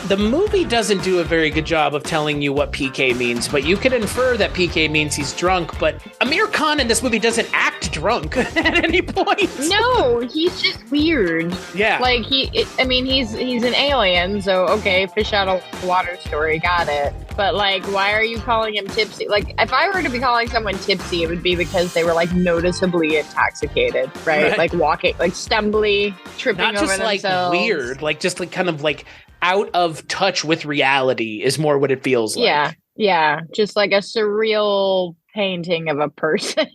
The movie doesn't do a very good job of telling you what PK means, but you could infer that PK means he's drunk, but Aamir Khan in this movie doesn't act drunk at any point. No, he's just weird. Yeah. Like, he's an alien, so okay, fish out of water story, got it. But, like, why are you calling him tipsy? Like, if I were to be calling someone tipsy, it would be because they were, like, noticeably intoxicated, right? Like, walking, like, stumbly, tripping over themselves. Not just, like, weird, like, just, like, kind of, like, out of touch with reality is more what it feels like. Yeah. Just like a surreal painting of a person.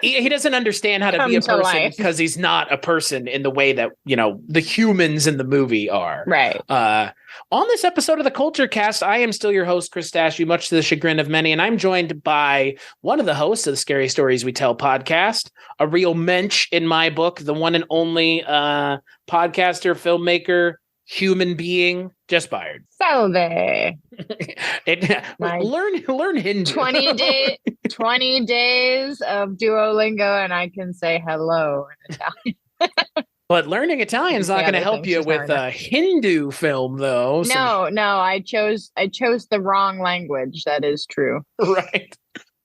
He doesn't understand how to be a person because he's not a person in the way that, you know, the humans in the movie are. Right. On this episode of the Kulturecast, I am still your host, Chris Stachiw, much to the chagrin of many, and I'm joined by one of the hosts of the Scary Stories We Tell podcast, a real mensch in my book, the one and only podcaster, filmmaker, human being, Jess Byard. Salve. Learn Hindu. 20 days of Duolingo and I can say hello in Italian. But learning Italian is not going to help you with a Hindu film, though. No, I chose the wrong language. That is true. Right.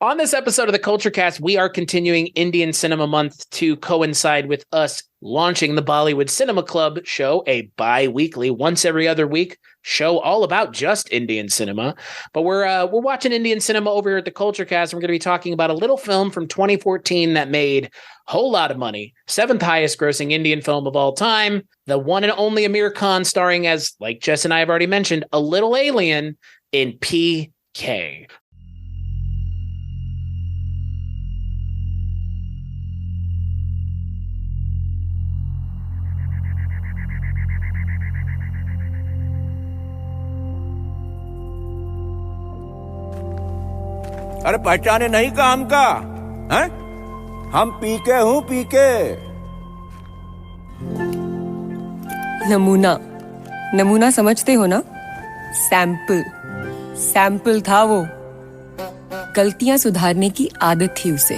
On this episode of the Kulturecast, we are continuing Indian Cinema Month to coincide with us launching the Bollywood Cinema Club show, a bi-weekly, once every other week show all about just Indian cinema. But we're watching Indian cinema over here at the Kulturecast, and we're going to be talking about a little film from 2014 that made a whole lot of money. 7th highest grossing Indian film of all time. The one and only Aamir Khan starring as, like Jess and I have already mentioned, a little alien in PK. अरे पहचाने नहीं का हमका हैं? हम पीके हूँ पीके नमूना समझते हो ना? सैंपल था वो। गलतियां सुधारने की आदत थी उसे।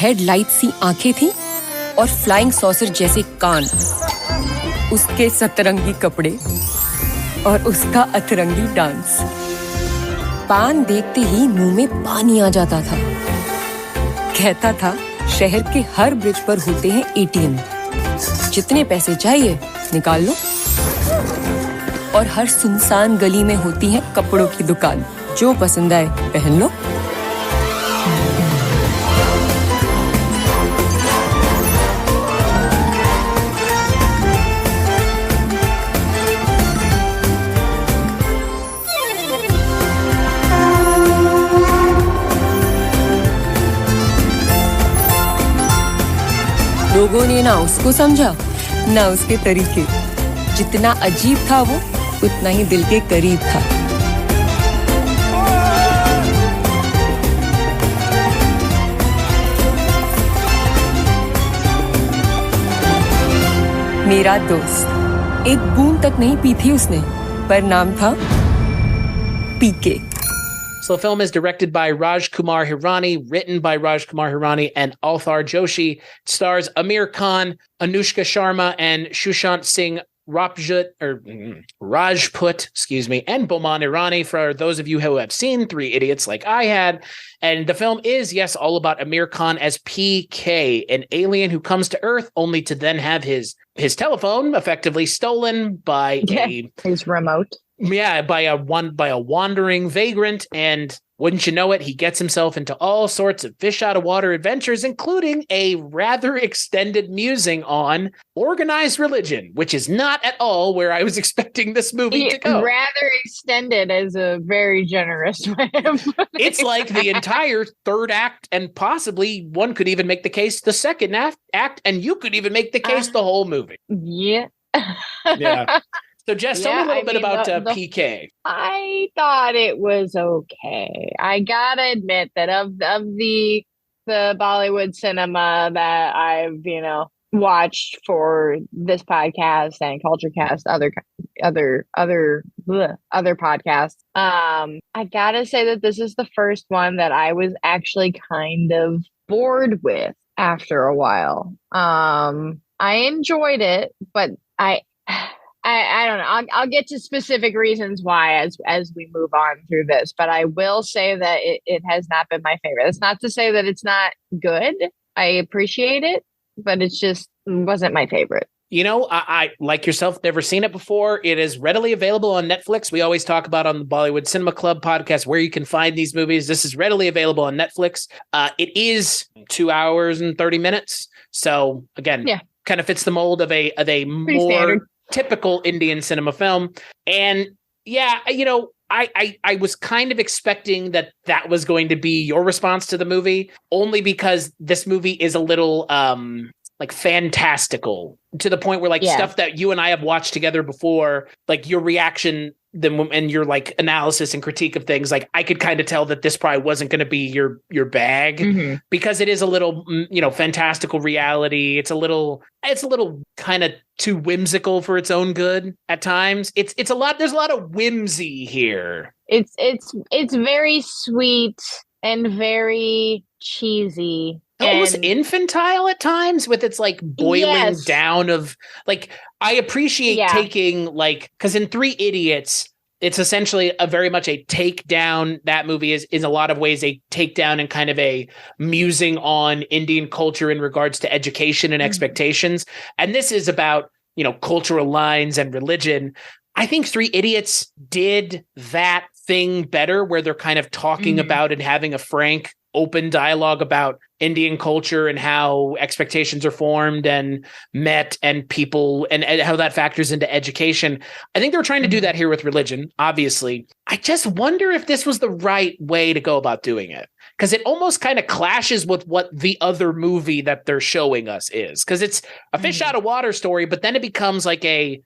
हेडलाइट सी आंखें थी और फ्लाइंग सॉसर जैसे कान। उसके सतरंगी कपड़े और उसका अतरंगी डांस। पान देखते ही मुंह में पानी आ जाता था। कहता था शहर के हर ब्रिज पर होते हैं एटीएम, जितने पैसे चाहिए निकाल लो। और हर सुनसान गली में होती है कपड़ों की दुकान, जो पसंद आए पहन लो। लोगों ने ना उसको समझा ना उसके तरीके। जितना अजीब था वो, उतना ही दिल के करीब था। मेरा दोस्त, एक बूंद तक नहीं पी थी उसने, पर नाम था पीके। So the film is directed by Rajkumar Hirani, written by Rajkumar Hirani and Althar Joshi. It stars Aamir Khan, Anushka Sharma, and Sushant Singh Rajput, and Boman Irani, for those of you who have seen Three Idiots like I had. And the film is, yes, all about Aamir Khan as PK, an alien who comes to Earth only to then have his telephone effectively stolen by his remote. Yeah, by a wandering vagrant, and wouldn't you know it, he gets himself into all sorts of fish out of water adventures, including a rather extended musing on organized religion, which is not at all where I was expecting this movie to go. Rather extended is a very generous way of putting it. It's like the entire third act, and possibly one could even make the case the second act, and you could even make the case the whole movie. Yeah. Yeah. So, Jess, tell me a little bit about PK. I thought it was okay. I gotta admit that of the Bollywood cinema that I've watched for this podcast and Kulturecast, other podcasts. I gotta say that this is the first one that I was actually kind of bored with after a while. I enjoyed it, but I don't know. I'll get to specific reasons why as we move on through this, but I will say that it has not been my favorite. It's not to say that it's not good. I appreciate it, but it's just wasn't my favorite. I like yourself, never seen it before. It is readily available on Netflix. We always talk about on the Bollywood Cinema Club podcast where you can find these movies. This is readily available on Netflix. It is 2 hours and 30 minutes. So again, kind of fits the mold of a more standard, typical Indian cinema film. And I was kind of expecting that was going to be your response to the movie, only because this movie is a little like fantastical to the point where stuff that you and I have watched together before, like your reaction and your like analysis and critique of things, like I could kind of tell that this probably wasn't going to be your bag, because it is a little, fantastical reality. It's a little kind of too whimsical for its own good at times. It's a lot. There's a lot of whimsy here. It's very sweet and very cheesy. Almost infantile at times with its like boiling down of like, I appreciate taking like, because in Three Idiots, it's essentially very much a takedown. That movie is in a lot of ways a takedown and kind of a musing on Indian culture in regards to education and expectations. And this is about, cultural lines and religion. I think Three Idiots did that thing better, where they're kind of talking about and having a frank, open dialogue about Indian culture and how expectations are formed and met and people and how that factors into education. I think they were trying to do that here with religion, obviously. I just wonder if this was the right way to go about doing it, because it almost kind of clashes with what the other movie that they're showing us is, because it's a fish out of water story, but then it becomes like a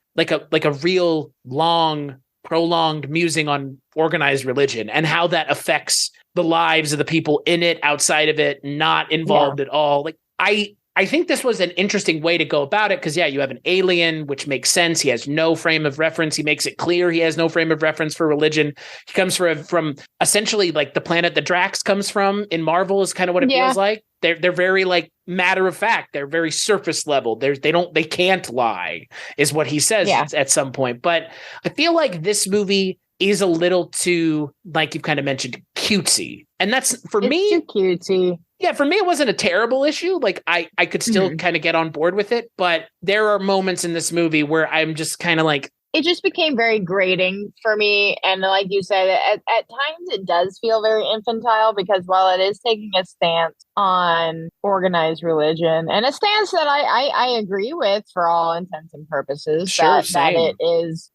real long, prolonged musing on organized religion and how that affects the lives of the people in it, outside of it, not involved at all. Like I think this was an interesting way to go about it, because you have an alien, which makes sense. He has no frame of reference. He makes it clear he has no frame of reference for religion. He comes from essentially like the planet that Drax comes from in Marvel is kind of what it feels like. They're very like matter of fact. They're very surface level. They can't lie, is what he says at some point. But I feel like this movie is a little too, like you've kind of mentioned, cutesy. And that's, for me, too cutesy. Yeah, for me, it wasn't a terrible issue. Like I could still kind of get on board with it. But there are moments in this movie where I'm just kind of like, it just became very grating for me. And like you said, at times it does feel very infantile, because while it is taking a stance on organized religion, and a stance that I agree with for all intents and purposes, that it is,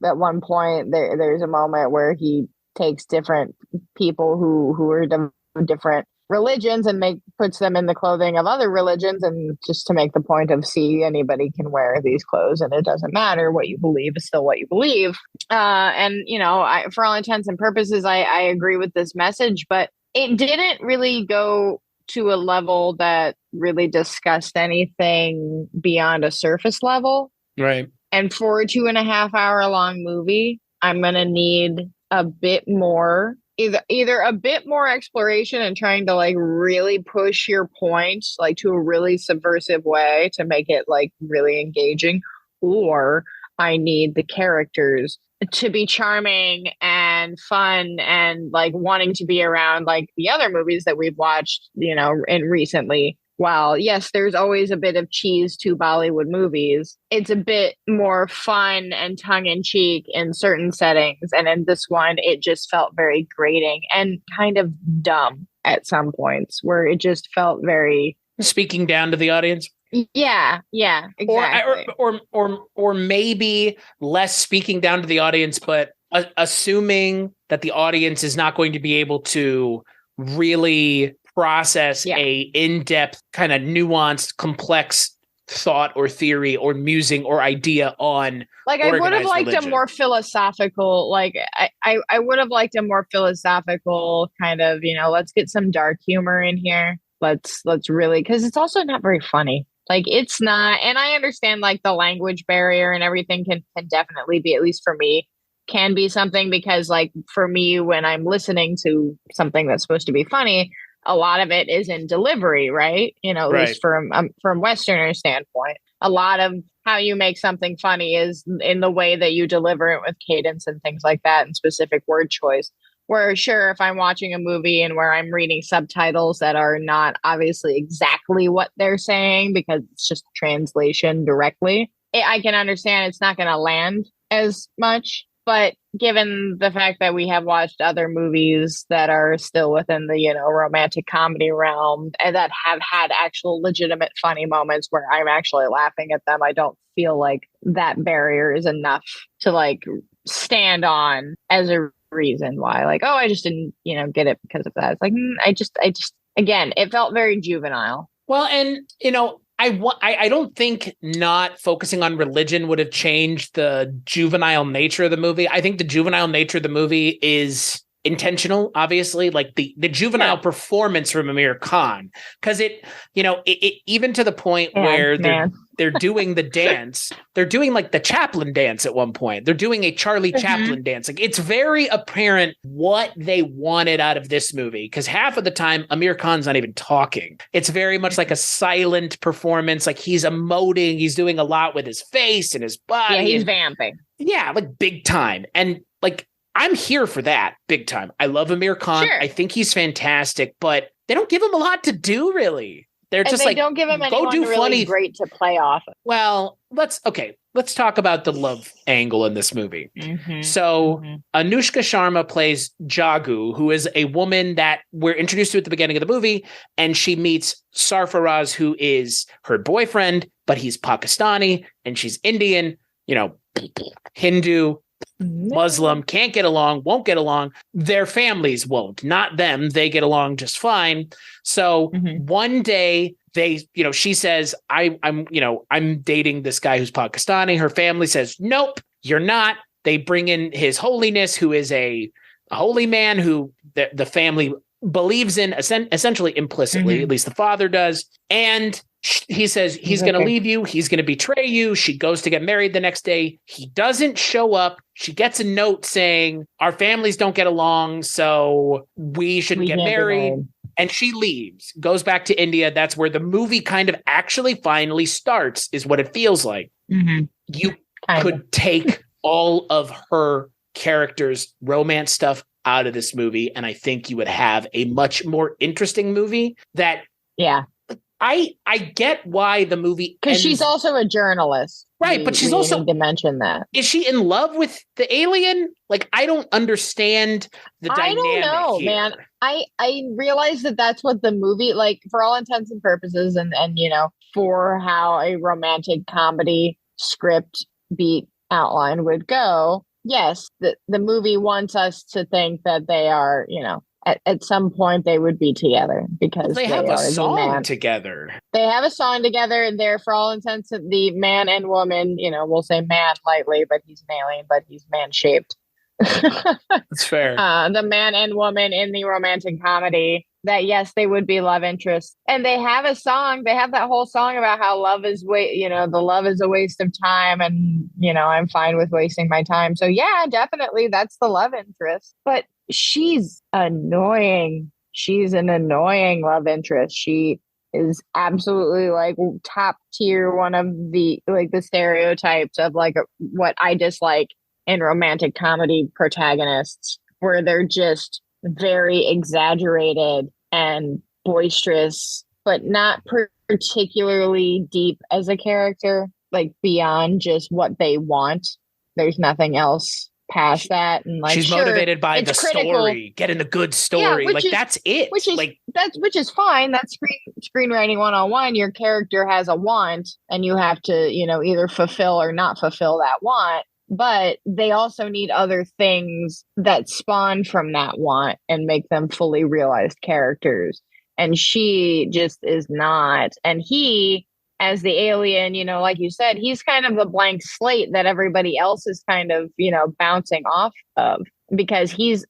at one point there's a moment where he takes different people who are different religions and puts them in the clothing of other religions, and just to make the point of, see, anybody can wear these clothes and it doesn't matter what you believe, is still what you believe. And for all intents and purposes, I agree with this message, but it didn't really go to a level that really discussed anything beyond a surface level. Right. And for a 2.5 hour long movie, I'm going to need a bit more, either a bit more exploration and trying to like really push your point like to a really subversive way to make it like really engaging, or I need the characters to be charming and fun and like wanting to be around like the other movies that we've watched, and recently. While yes, there's always a bit of cheese to Bollywood movies, it's a bit more fun and tongue-in-cheek in certain settings. And in this one, it just felt very grating and kind of dumb at some points, where it just felt very... Speaking down to the audience? Yeah, exactly. Or maybe less speaking down to the audience, but assuming that the audience is not going to be able to really process a in-depth, kind of nuanced, complex thought or theory or musing or idea on, like, I would have liked religion. A more philosophical, like I would have liked a more philosophical kind of, let's get some dark humor in here. Let's really, because it's also not very funny. Like, it's not, and I understand like the language barrier and everything can definitely be, at least for me, can be something, because like for me, when I'm listening to something that's supposed to be funny, a lot of it is in delivery, right? You know, at Right. least from Westerner standpoint, a lot of how you make something funny is in the way that you deliver it with cadence and things like that, and specific word choice. Where sure, if I'm watching a movie and where I'm reading subtitles that are not obviously exactly what they're saying because it's just translation directly, I can understand it's not going to land as much. But given the fact that we have watched other movies that are still within the, you know, romantic comedy realm and that have had actual legitimate funny moments where I'm actually laughing at them, I don't feel like that barrier is enough to like stand on as a reason why, like, oh, I just didn't, you know, get it because of that. It's like, I just, again, it felt very juvenile. Well, and, you know, I don't think not focusing on religion would have changed the juvenile nature of the movie. I think the juvenile nature of the movie is intentional, obviously, like the juvenile performance from Aamir Khan, because it, you know, it even to the point where they're doing the dance, they're doing like the Chaplin dance at one point. They're doing a Charlie Chaplin dance. Like, it's very apparent what they wanted out of this movie, because half of the time Aamir Khan's not even talking. It's very much like a silent performance. Like, he's emoting, he's doing a lot with his face and his body. Yeah, he's vamping. Yeah, like big time. And like, I'm here for that big time. I love Aamir Khan. Sure. I think he's fantastic, but they don't give him a lot to do, really. They're just like, don't give him anyone really funny, great to play off of. Well, let's talk about the love angle in this movie. So Anushka Sharma plays Jagu, who is a woman that we're introduced to at the beginning of the movie, and she meets Sarfaraz, who is her boyfriend, but he's Pakistani and she's Indian, you know, Hindu, Muslim, can't get along, won't get along. Their families won't, not them. They get along just fine. So one day they, you know, she says, I'm dating this guy who's Pakistani. Her family says, nope, you're not. They bring in His Holiness, who is a holy man who the family believes in essentially implicitly, at least the father does. And he says he's going to leave you. He's going to betray you. She goes to get married the next day. He doesn't show up. She gets a note saying our families don't get along, so we shouldn't get married. And she leaves, goes back to India. That's where the movie kind of actually finally starts, is what it feels like. You could take all of her characters' romance stuff out of this movie, and I think you would have a much more interesting movie that I get why the movie, because she's also a journalist, right? But she's also, need to mention that, is she in love with the alien? Like, I don't understand the dynamic. I don't know, man. I realize that that's what the movie, like, for all intents and purposes, and you know, for how a romantic comedy script beat outline would go. Yes, the movie wants us to think that they are, you know, at some point they would be together because they have a song together. They have a song together, and they're, for all intents, the man and woman, you know, we'll say man lightly, but he's an alien, but he's man-shaped. That's fair. The man and woman in the romantic comedy, that yes, they would be love interests. And they have a song, they have that whole song about how love is the love is a waste of time, and, you know, I'm fine with wasting my time. So yeah, definitely that's the love interest. But she's annoying. She's an annoying love interest. She is absolutely like top tier, one of the, like, the stereotypes of like what I dislike in romantic comedy protagonists, where they're just very exaggerated and boisterous, but not particularly deep as a character, like beyond just what they want. There's nothing else past that. And like, she's motivated by the story, getting a good story. Like, that's it. Which is fine. That's screenwriting 101. Your character has a want, and you have to, you know, either fulfill or not fulfill that want. But they also need other things that spawn from that want and make them fully realized characters. And she just is not. And he, as the alien, you know, like you said, he's kind of the blank slate that everybody else is kind of, you know, bouncing off of, because his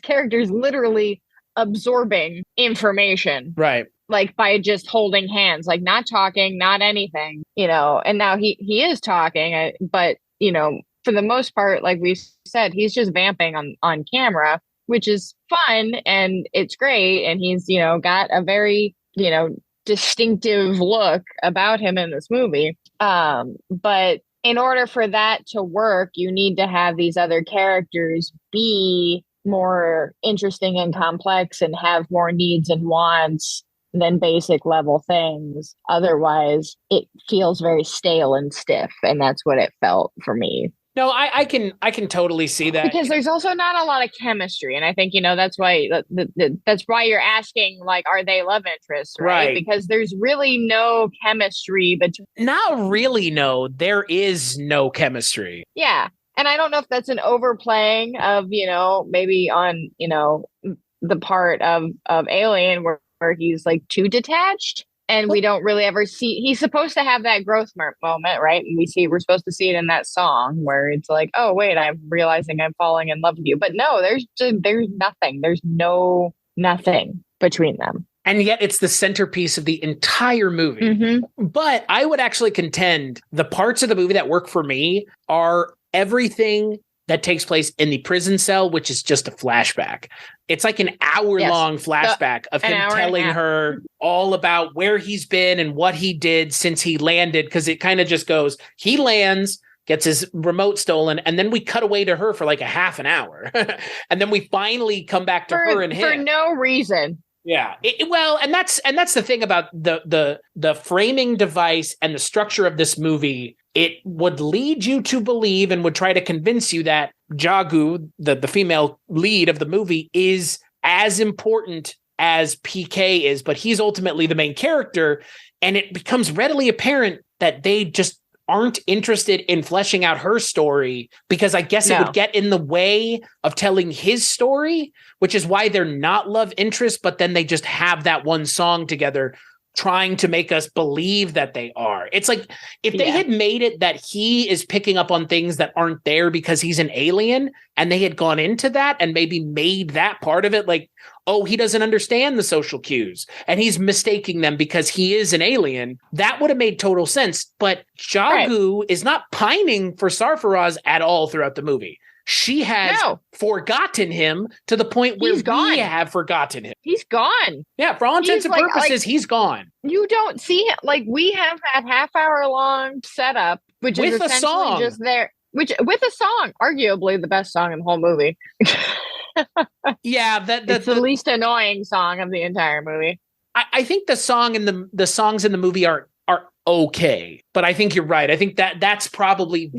character's literally absorbing information. Right. Like, by just holding hands, like not talking, not anything, you know. And now he is talking, but, you know, for the most part, like we said, he's just vamping on camera. which is fun and it's great. And he's, got a very, distinctive look about him in this movie. But in order for that to work, you need to have these other characters be more interesting and complex and have more needs and wants than basic level things. Otherwise, it feels very stale and stiff. And that's what it felt for me. No, I can totally see that, because there's also not a lot of chemistry, and I think that's why that's why you're asking, like, are they love interests, right? Because there's really no chemistry between. Not really. No, there is no chemistry. Yeah, and I don't know if that's an overplaying of maybe on the part of Alien where he's like too detached. And we don't really ever see, he's supposed to have that growth moment, right? And we're supposed to see it in that song where it's like, oh, wait, I'm realizing I'm falling in love with you. But no, there's nothing. There's nothing between them. And yet it's the centerpiece of the entire movie. Mm-hmm. But I would actually contend the parts of the movie that work for me are everything that takes place in the prison cell, which is just a flashback. It's like an hour-long flashback of him telling her all about where he's been and what he did since he landed, because it kind of just goes, he lands, gets his remote stolen, and then we cut away to her for like a half an hour. And then we finally come back to her and him. For no reason. Yeah. And that's the thing about the framing device and the structure of this movie. It would lead you to believe and would try to convince you that Jagu, the female lead of the movie, is as important as PK is, but he's ultimately the main character. And it becomes readily apparent that they just aren't interested in fleshing out her story, because I guess it would get in the way of telling his story, which is why they're not love interests, but then they just have that one song together trying to make us believe that they are. It's like if they had made it that he is picking up on things that aren't there because he's an alien, and they had gone into that and maybe made that part of it like, oh, he doesn't understand the social cues and he's mistaking them because he is an alien, that would have made total sense. But Jagu is not pining for Sarfaraz at all throughout the movie. She has forgotten him to the point where we have forgotten him. He's gone. Yeah, for all intents and purposes, he's gone. You don't see him. Like, we have that half-hour-long setup, which is essentially just there. Which, with a song, arguably the best song in the whole movie. Yeah, it's the least annoying song of the entire movie. I think the song and the songs in the movie are okay, but I think you're right. I think that's probably the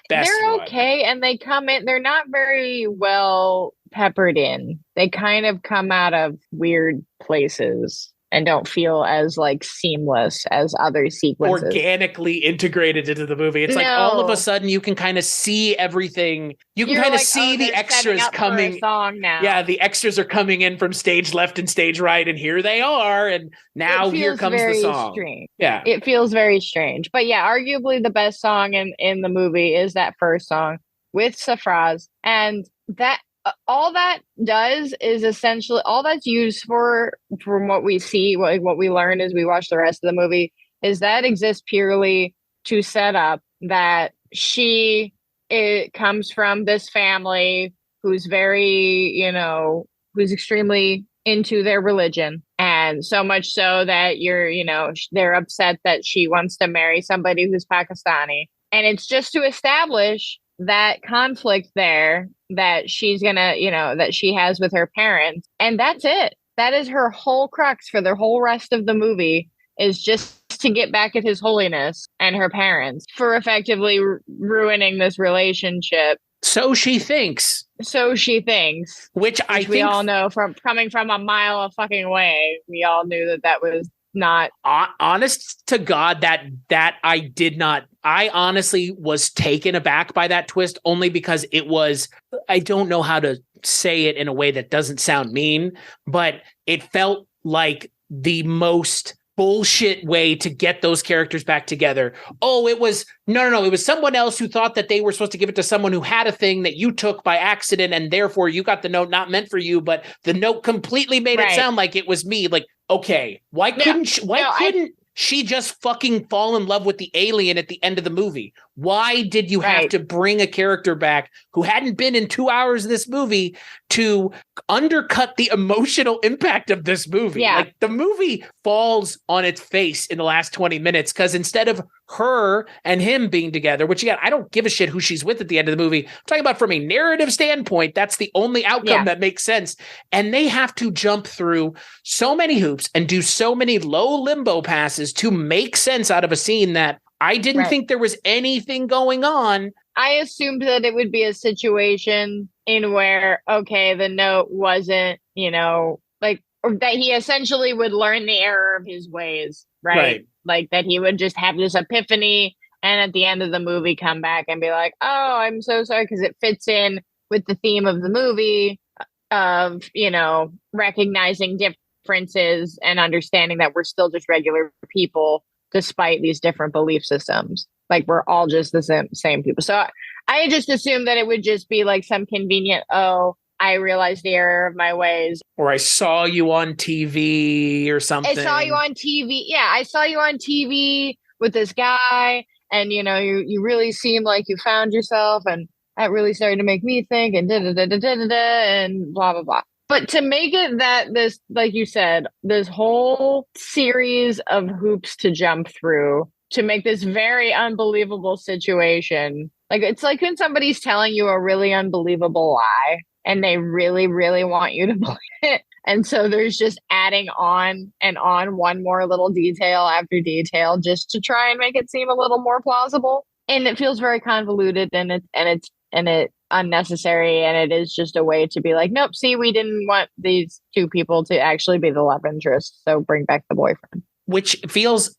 best they're one. Okay, and they come in, they're not very well peppered in. They kind of come out of weird places and don't feel as like seamless as other sequences. Organically integrated into the movie. It's like all of a sudden you can kind of see everything. You can kind of see the extras coming. For a song now. Yeah, the extras are coming in from stage left and stage right, and here they are. And now here comes the song. Strange. Yeah, it feels very strange. But yeah, arguably the best song in the movie is that first song with Safraz, and that. All that does is essentially all that's used from what we see, what we learn as we watch the rest of the movie, is that exists purely to set up that it comes from this family who's very, who's extremely into their religion. And so much so that they're upset that she wants to marry somebody who's Pakistani. And it's just to establish that conflict there that she's gonna, that she has with her parents. And that's it. That is her whole crux for the whole rest of the movie, is just to get back at His Holiness and her parents for effectively ruining this relationship. So she thinks. Which I think we all know from coming from a mile of fucking way. We all knew that was not honest to God, that I did not. I honestly was taken aback by that twist, only because it was, I don't know how to say it in a way that doesn't sound mean, but it felt like the most bullshit way to get those characters back together. Oh, it was no. It was someone else who thought that they were supposed to give it to someone who had a thing that you took by accident, and therefore you got the note not meant for you, but the note completely made it sound like it was me. Like, okay, why couldn't she just fucking fall in love with the alien at the end of the movie? Why did you have to bring a character back who hadn't been in 2 hours of this movie to undercut the emotional impact of this movie? Yeah. Like, the movie falls on its face in the last 20 minutes because instead of her and him being together, which again, I don't give a shit who she's with at the end of the movie. I'm talking about from a narrative standpoint, that's the only outcome that makes sense. And they have to jump through so many hoops and do so many low limbo passes to make sense out of a scene that I didn't think there was anything going on. I assumed that it would be a situation in where, okay, the note wasn't, like, or that he essentially would learn the error of his ways, right? Like that he would just have this epiphany and at the end of the movie come back and be like, oh, I'm so sorry, because it fits in with the theme of the movie of, recognizing differences and understanding that we're still just regular people despite these different belief systems. Like, we're all just the same people. So I just assumed that it would just be like some convenient, I realized the error of my ways. Or I saw you on TV or something. I saw you on TV. Yeah, I saw you on TV with this guy. And, you really seemed like you found yourself. And that really started to make me think and and blah, blah, blah. But to make it that this, like you said, this whole series of hoops to jump through to make this very unbelievable situation. Like, it's like when somebody's telling you a really unbelievable lie and they really, really want you to believe it. And so there's just adding on and on one more little detail after detail just to try and make it seem a little more plausible. And it feels very convoluted and it's unnecessary, and it is just a way to be like, nope, see, we didn't want these two people to actually be the love interest, so bring back the boyfriend. Which feels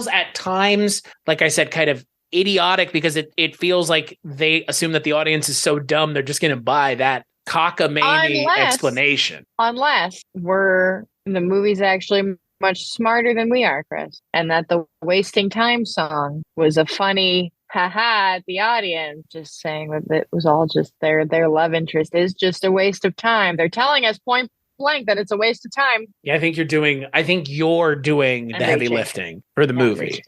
at times, like I said, kind of idiotic, because it feels like they assume that the audience is so dumb they're just going to buy that cockamamie explanation. Unless the movie's actually much smarter than we are, Chris, and that the wasting time song was a funny haha at the audience, just saying that it was all just their love interest is just a waste of time. They're telling us point blank that it's a waste of time. Yeah, I think you're doing the heavy lifting for the movie.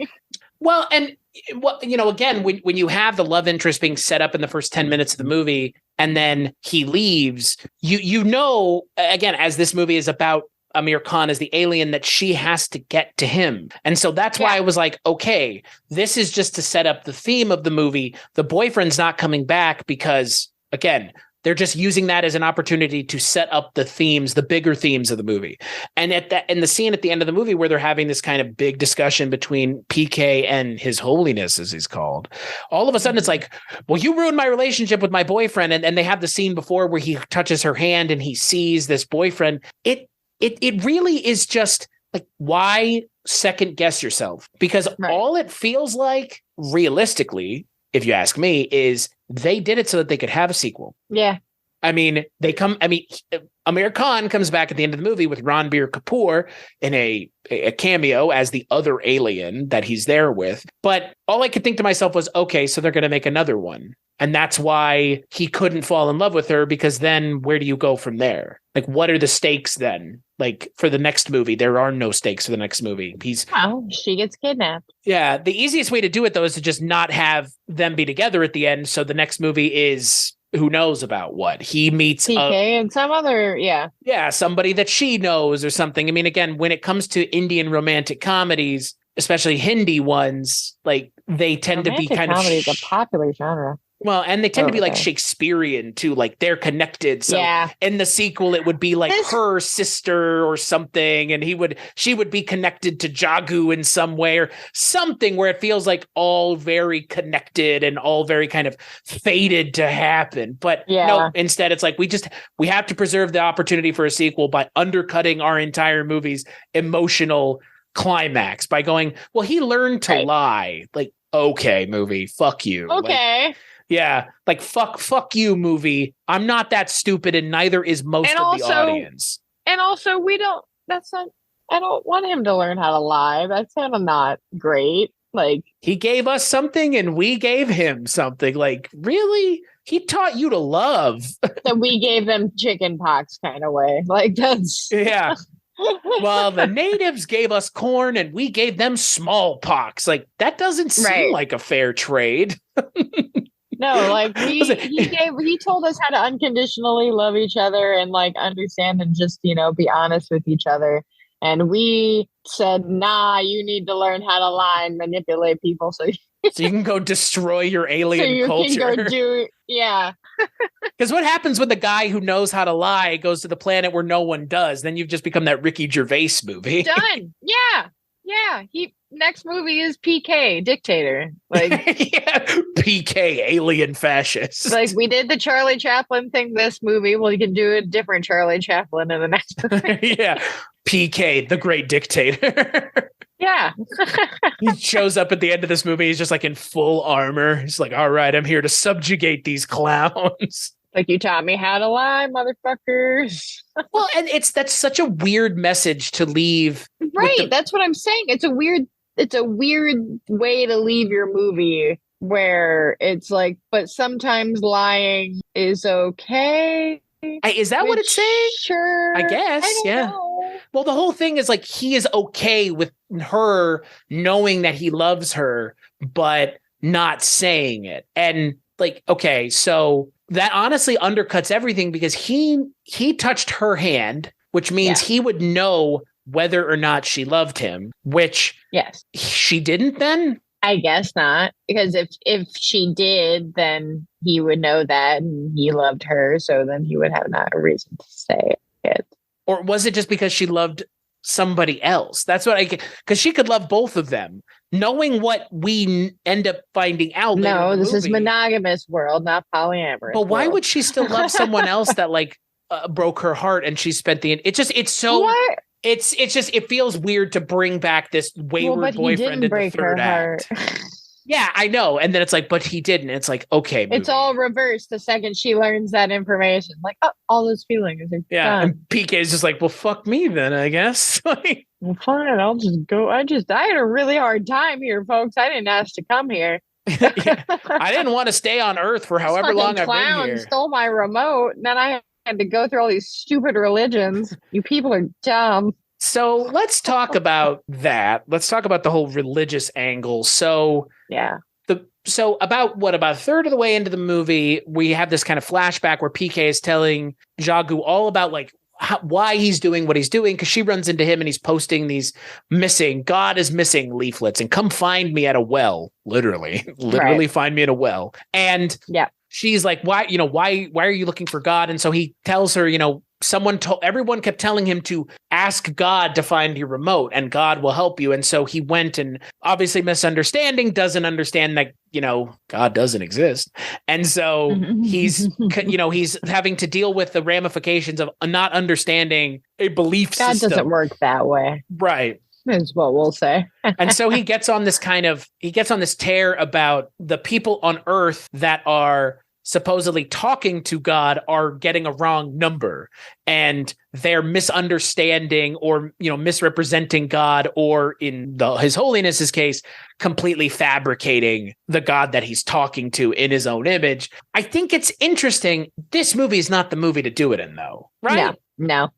Well, and again, when you have the love interest being set up in the first 10 minutes of the movie and then he leaves, again, as this movie is about Aamir Khan as the alien, that she has to get to him. And so that's why I was like, okay, this is just to set up the theme of the movie. The boyfriend's not coming back because, again, they're just using that as an opportunity to set up the themes, the bigger themes of the movie. And in the scene at the end of the movie where they're having this kind of big discussion between PK and His Holiness, as he's called, all of a sudden it's like, well, you ruined my relationship with my boyfriend. And they have the scene before where he touches her hand and he sees this boyfriend. It really is just like, why second guess yourself? Because all it feels like, realistically, if you ask me, is they did it so that they could have a sequel. Yeah. I mean, Aamir Khan comes back at the end of the movie with Ranbir Kapoor in a cameo as the other alien that he's there with. But all I could think to myself was, okay, so they're going to make another one. And that's why he couldn't fall in love with her, because then where do you go from there? Like, what are the stakes then? Like, for the next movie, there are no stakes for the next movie. She gets kidnapped. Yeah. The easiest way to do it, though, is to just not have them be together at the end. So the next movie is who knows about what he meets PK and some other. Yeah. Somebody that she knows or something. I mean, again, when it comes to Indian romantic comedies, especially Hindi ones, like, they tend to be kind of comedy is a popular genre. Well, and they tend to be like Shakespearean too, like they're connected. So in the sequel, it would be like her sister or something, and she would be connected to Jagu in some way or something, where it feels like all very connected and all very kind of fated to happen. But no, instead it's like we have to preserve the opportunity for a sequel by undercutting our entire movie's emotional climax by going, well, he learned to lie. Like, okay, movie, fuck you. Okay. Like, yeah, like fuck you, movie. I'm not that stupid, and neither is most of the audience. And also, I don't want him to learn how to lie. That's kind of not great. Like, he gave us something and we gave him something. Like, really? He taught you to love. That we gave them chicken pox kind of way. Like, that's... Yeah. well, the natives gave us corn and we gave them smallpox. Like, that doesn't seem like a fair trade. No, like he told us how to unconditionally love each other and like understand and just, be honest with each other. And we said, nah, you need to learn how to lie and manipulate people. So you can go destroy your alien culture. Can go yeah. Because what happens when the guy who knows how to lie goes to the planet where no one does? Then you've just become that Ricky Gervais movie. Done. Yeah. Yeah. Next movie is PK, dictator. Like PK, alien fascist. Like we did the Charlie Chaplin thing this movie. Well, you can do a different Charlie Chaplin in the next movie. Yeah. PK, the great dictator. Yeah. He shows up at the end of this movie. He's just like in full armor. He's like, all right, I'm here to subjugate these clowns. Like, you taught me how to lie, motherfuckers. Well, and that's such a weird message to leave. Right. That's what I'm saying. It's a weird way to leave your movie where it's like, but sometimes lying is okay. Is that what it's saying? Sure. I guess. Know. Well, the whole thing is like he is okay with her knowing that he loves her, but not saying it. And like, okay, so that honestly undercuts everything because he touched her hand, which means he would know whether or not she loved him, which she didn't then? I guess not, because if she did, then he would know that and he loved her, so then he would have not a reason to say it. Or was it just because she loved somebody else? That's what because she could love both of them. Knowing what we end up finding out. No, this is monogamous world, not polyamorous. But why would she still love someone else that like broke her heart and she spent it's so. What? It's just it feels weird to bring back this wayward boyfriend in the third act. Yeah, I know. And then it's like, but he didn't. It's like, okay, movie. It's all reversed the second she learns that information. Like, oh, all those feelings are done. And PK is just like, well, fuck me then, I guess. Well, fine, I'll just go. I had a really hard time here, folks. I didn't ask to come here. I didn't want to stay on Earth for however long I've been here. Stole my remote, and then I had to go through all these stupid religions. You people are dumb. So let's talk about that. Let's talk about the whole religious angle. So about a third of the way into the movie, we have this kind of flashback where PK is telling Jagu all about like why he's doing what he's doing, because she runs into him and he's posting these God is missing leaflets and come find me at a well, literally find me at a well. And she's like, why are you looking for God? And so he tells her, everyone kept telling him to ask God to find your remote and God will help you. And so he went and obviously doesn't understand that, God doesn't exist. And so he's having to deal with the ramifications of not understanding a belief system. God doesn't work that way. Right. Is what we'll say. And so he gets on this tear about the people on Earth that are supposedly talking to God are getting a wrong number and they're misunderstanding or, misrepresenting God, or in His Holiness's case, completely fabricating the God that he's talking to in his own image. I think it's interesting. This movie is not the movie to do it in, though, right? No.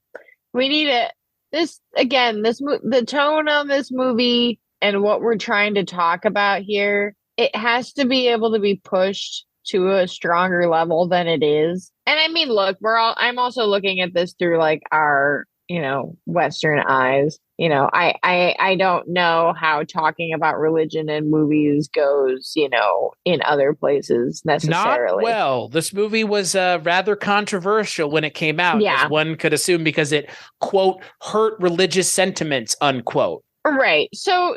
We need it. The tone of this movie and what we're trying to talk about here, it has to be able to be pushed to a stronger level than it is. And I mean, look, I'm also looking at this through like our, Western eyes. I don't know how talking about religion in movies goes, in other places necessarily. Not well. This movie was rather controversial when it came out, as one could assume, because it, quote, hurt religious sentiments, unquote. Right. So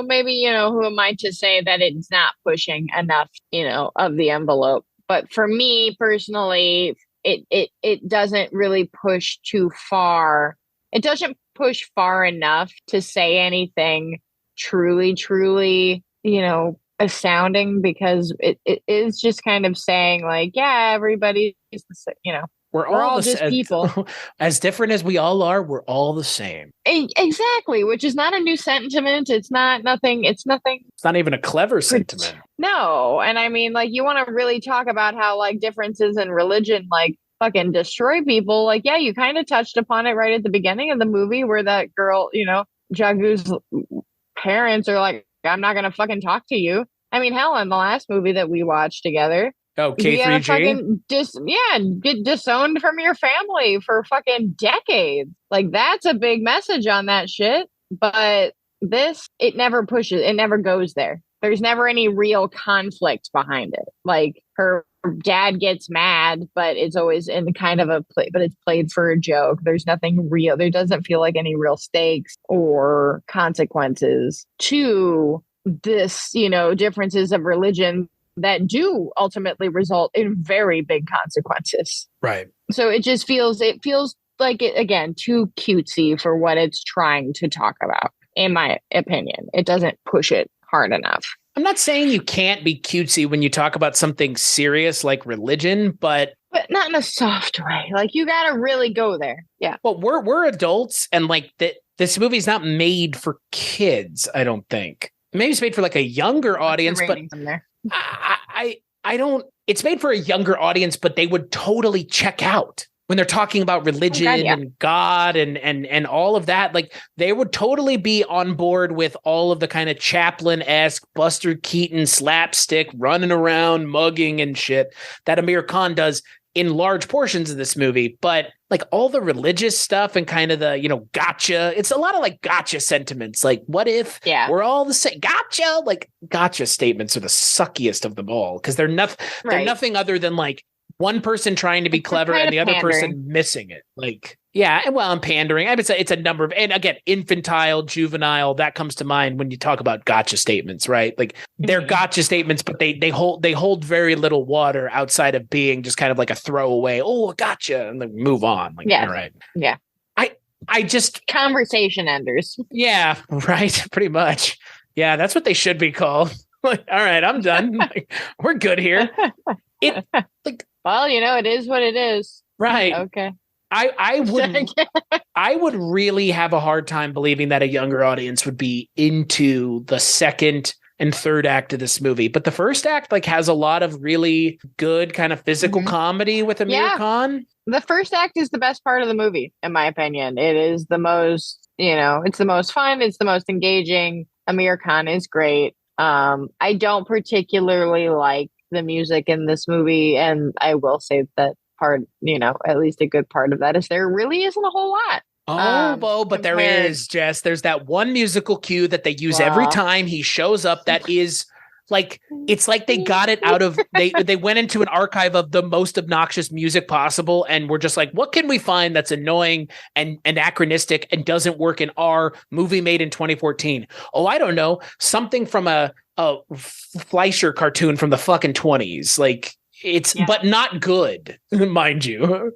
maybe, who am I to say that it's not pushing enough, of the envelope. But for me personally, it doesn't really push too far. It doesn't push far enough to say anything truly, astounding, because it is just kind of saying like, yeah, everybody's, we're all just people. As different as we all are, we're all the same. Exactly, which is not a new sentiment. It's not nothing. It's nothing. It's not even a clever sentiment. No. And I mean, like, you want to really talk about how like differences in religion, like, fucking destroy people. Like, yeah, you kind of touched upon it right at the beginning of the movie where that girl, Jagu's parents are like, I'm not gonna fucking talk to you. I mean, hell, in the last movie that we watched together, Oh, you gotta K3G? fucking get disowned from your family for fucking decades. Like, that's a big message on that shit. But this, it never pushes, it never goes there. There's never any real conflict behind it. Like, her dad gets mad, but it's always in kind of a play, but it's played for a joke. There's nothing real. There doesn't feel like any real stakes or consequences to this, differences of religion that do ultimately result in very big consequences. Right. So it feels like it, again, too cutesy for what it's trying to talk about, in my opinion. It doesn't push it hard enough. I'm not saying you can't be cutesy when you talk about something serious like religion, but not in a soft way. Like, you got to really go there. Yeah. Well, we're adults, and like this movie's not made for kids, I don't think. Maybe it's made for like a younger audience, but I don't. It's made for a younger audience, but they would totally check out when they're talking about religion and God and all of that. Like, they would totally be on board with all of the kind of Chaplin-esque Buster Keaton slapstick running around mugging and shit that Aamir Khan does in large portions of this movie. But like all the religious stuff and kind of the, gotcha. It's a lot of like gotcha sentiments. Like, what if we're all the same? Gotcha. Like, gotcha statements are the suckiest of them all because they're nothing other than like one person trying to be clever and the other person missing it. Like, yeah. And I'm pandering. I would say it's a number of, and again, infantile, juvenile, that comes to mind when you talk about gotcha statements, right? Like, they're gotcha statements, but they hold very little water outside of being just kind of like a throwaway. Oh, gotcha. And then move on. Like, all right. Yeah. I just conversation enders. Yeah. Right. Pretty much. Yeah. That's what they should be called. Like, all right, I'm done. Like, we're good here. Well, it is what it is. Right. Okay. I would really have a hard time believing that a younger audience would be into the second and third act of this movie. But the first act has a lot of really good kind of physical comedy with Aamir Khan. The first act is the best part of the movie, in my opinion. It is the most, it's the most fun. It's the most engaging. Aamir Khan is great. I don't particularly like the music in this movie, and I will say that part, at least a good part of that is there really isn't a whole lot. But there is, Jess. There's that one musical cue that they use every time he shows up that is like, it's like they got it out of, they went into an archive of the most obnoxious music possible and were just like, what can we find that's annoying and anachronistic and doesn't work in our movie made in 2014? Oh, I don't know. Something from a Fleischer cartoon from the fucking 20s. Like, but not good, mind you.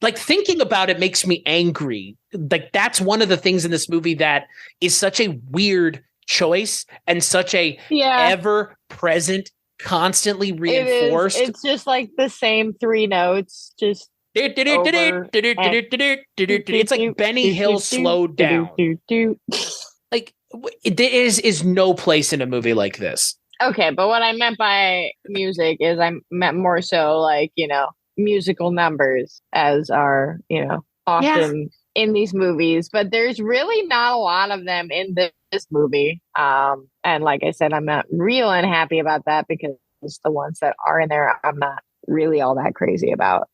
Like, thinking about it makes me angry. Like, that's one of the things in this movie that is such a weird choice and such a ever present, constantly reinforced. It's just like the same three notes, just it's like Benny Hill slowed down. Like, there is no place in a movie like this. Okay, but what I meant by music is I meant more so like, musical numbers as are, often in these movies, but there's really not a lot of them in this movie. And like I said, I'm not real unhappy about that because the ones that are in there, I'm not really all that crazy about.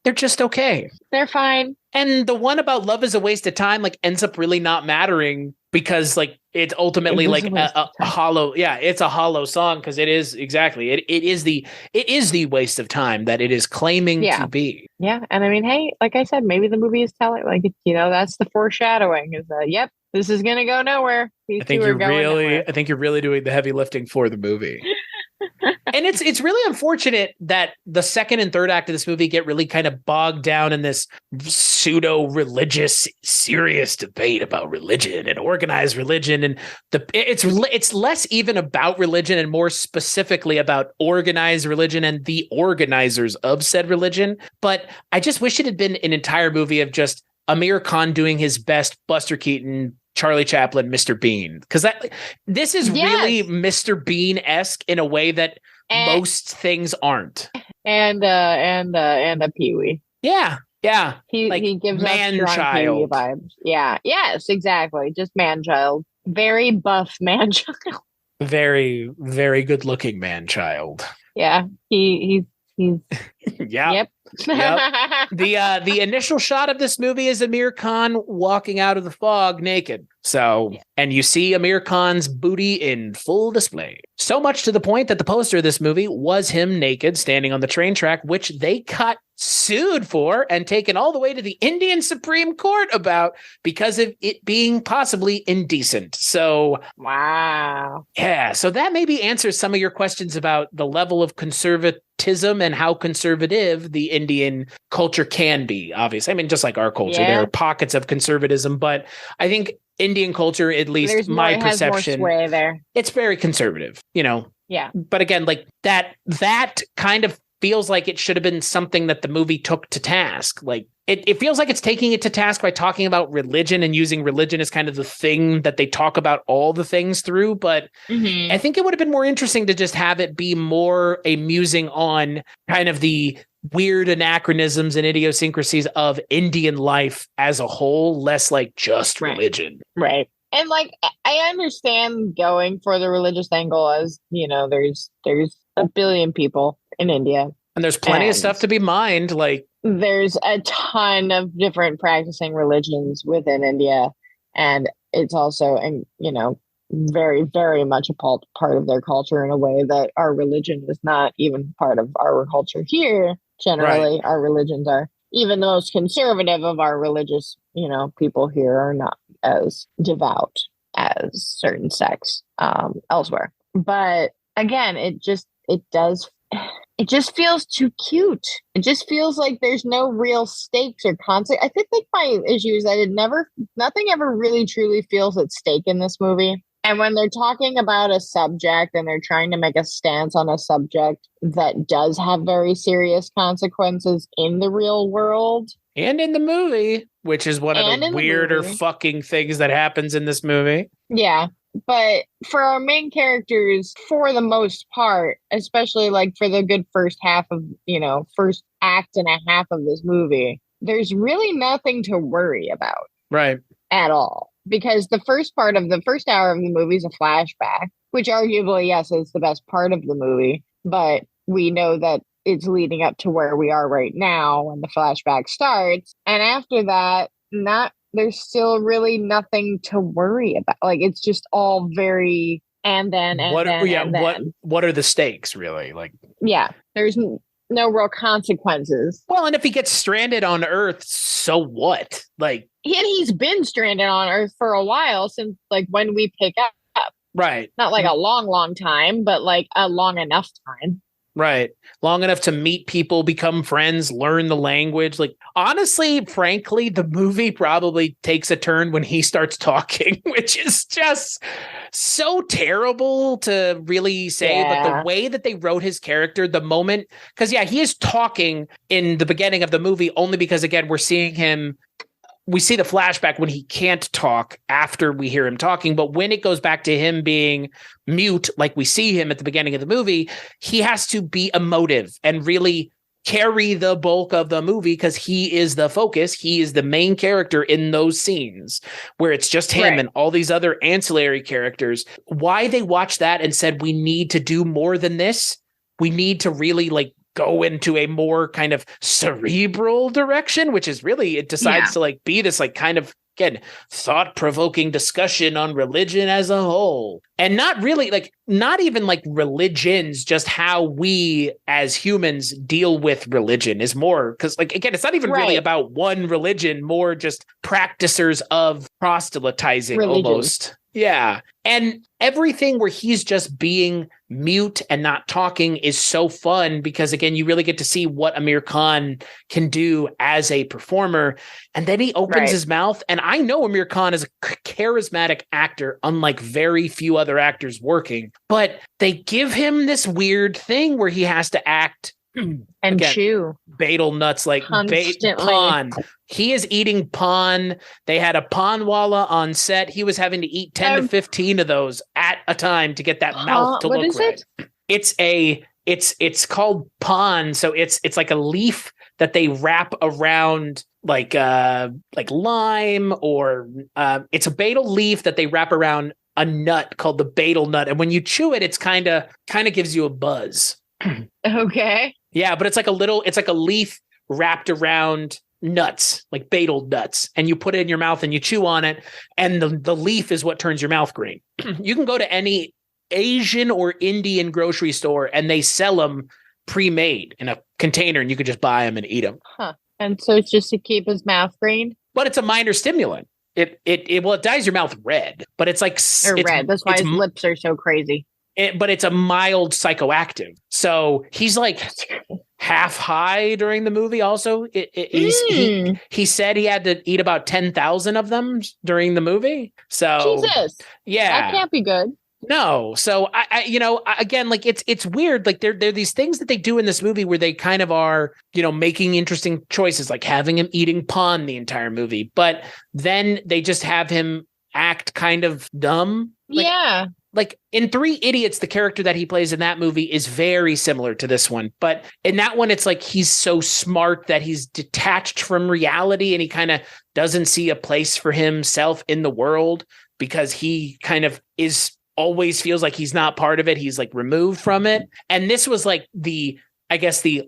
They're just okay. They're fine. And the one about love is a waste of time, ends up really not mattering because it's ultimately a hollow. Yeah, it's a hollow song because it is exactly. It is the waste of time that it is claiming to be. Yeah. And I mean, hey, like I said, maybe the movie is telling that's the foreshadowing is that, yep, this is going to go nowhere. I think you're really doing the heavy lifting for the movie. And it's really unfortunate that the second and third act of this movie get really kind of bogged down in this pseudo-religious, serious debate about religion and organized religion. And it's less even about religion and more specifically about organized religion and the organizers of said religion. But I just wish it had been an entire movie of just Aamir Khan doing his best Buster Keaton, Charlie Chaplin, Mr. Bean, because this is really Mr. Bean-esque in a way that most things aren't. and a Pee-wee. Yeah. He gives us strong Pee-wee man-child vibes. Yeah. Yes, exactly. Just man-child. Very buff man-child. Very, very good looking man-child. Yeah. He's Yep. The initial shot of this movie is Aamir Khan walking out of the fog naked. So, and you see Aamir Khan's booty in full display. So much to the point that the poster of this movie was him naked standing on the train track, which they got sued for and taken all the way to the Indian Supreme Court about because of it being possibly indecent. So, wow. Yeah. So that maybe answers some of your questions about the level of conservatism and how conservative the Indian culture can be. Obviously, I mean, just like our culture, there are pockets of conservatism, but I think Indian culture, at least my perception, has more sway there. It's very conservative, you know? Yeah. But again, like that kind of feels like it should have been something that the movie took to task. Like it feels like it's taking it to task by talking about religion and using religion as kind of the thing that they talk about all the things through. But I think it would have been more interesting to just have it be more a musing on kind of the weird anachronisms and idiosyncrasies of Indian life as a whole, less like just religion. Right. And like, I understand going for the religious angle, as you know, there's a billion people in India. And there's plenty of stuff to be mined. Like there's a ton of different practicing religions within India. And it's also, and you know, very, very much a part of their culture in a way that our religion is not even part of our culture here. Generally, our religions are, even the most conservative of our religious, you know, people here are not as devout as certain sects elsewhere. But again, it just feels too cute. It just feels like there's no real stakes or concept. I think like my issue is that nothing ever really truly feels at stake in this movie. And when they're talking about a subject and they're trying to make a stance on a subject that does have very serious consequences in the real world. And in the movie, which is one of the weirder fucking things that happens in this movie. Yeah. But for our main characters, for the most part, especially like for the good first half of, you know, first act and a half of this movie, there's really nothing to worry about. Right. At all. Because the first part of the first hour of the movie is a flashback, which arguably, yes, is the best part of the movie. But we know that it's leading up to where we are right now when the flashback starts. And after that, there's still really nothing to worry about. Like, it's just all very what are the stakes, really? Like, yeah, there's no real consequences. Well, and if he gets stranded on Earth, so what? Like, he's been stranded on Earth for a while since like when we pick up. Right. Not like a long time, but like a long enough time. Right. Long enough to meet people, become friends, learn the language. Like, honestly, frankly, the movie probably takes a turn when he starts talking, which is just so terrible to really say. But the way that they wrote his character, the moment, because he is talking in the beginning of the movie only because, again, we're seeing him. We see the flashback when he can't talk after we hear him talking. But when it goes back to him being mute, like we see him at the beginning of the movie, he has to be emotive and really carry the bulk of the movie because he is the focus. He is the main character in those scenes where it's just him and all these other ancillary characters. Why they watched that and said, we need to do more than this. We need to really like go into a more kind of cerebral direction, which is really, it decides to like be this like kind of, again, thought-provoking discussion on religion as a whole. And not really like, not even like religions, just how we as humans deal with religion is more, because like, again, it's not even really about one religion, more just practicers of proselytizing almost. Yeah. And everything where he's just being mute and not talking is so fun because, again, you really get to see what Aamir Khan can do as a performer. And then he opens his mouth. And I know Aamir Khan is a charismatic actor, unlike very few other actors working. But they give him this weird thing where he has to act and chew betel nuts like pan. He is eating pan. They had a panwala on set. He was having to eat 10 to 15 of those at a time to get that mouth to look right. It's it's called pon. So it's like a leaf that they wrap around like lime, or it's a betel leaf that they wrap around a nut called the betel nut. And when you chew it, it's kind of gives you a buzz. Okay. Yeah, but it's like a leaf wrapped around nuts, like betel nuts, and you put it in your mouth and you chew on it, and the leaf is what turns your mouth green. You can go to any Asian or Indian grocery store and they sell them pre-made in a container, and you could just buy them and eat them. Huh. And so it's just to keep his mouth green? But it's a minor stimulant. It dyes your mouth red, but it's like red. That's why his lips are so crazy. But it's a mild psychoactive. So he's like half high during the movie. Also, he said he had to eat about 10,000 of them during the movie. So Jesus, yeah, that can't be good. No. So I again, like it's weird. Like there are these things that they do in this movie where they kind of are, making interesting choices, like having him eating pon the entire movie, but then they just have him act kind of dumb. Like in Three Idiots, the character that he plays in that movie is very similar to this one. But in that one, it's like he's so smart that he's detached from reality, and he kind of doesn't see a place for himself in the world because he kind of always feels like he's not part of it. He's like removed from it. And this was like the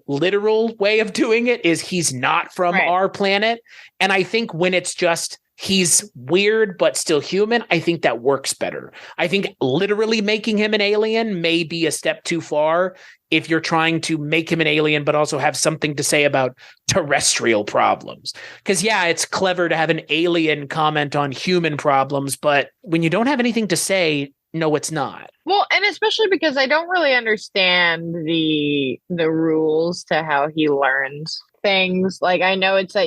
literal way of doing it is he's not from our planet. And I think when it's just he's weird but still human, I think that works better. I think literally making him an alien may be a step too far if you're trying to make him an alien but also have something to say about terrestrial problems. Because it's clever to have an alien comment on human problems, but when you don't have anything to say, no, it's not. Well, and especially because I don't really understand the rules to how he learns things. Like, I know it's that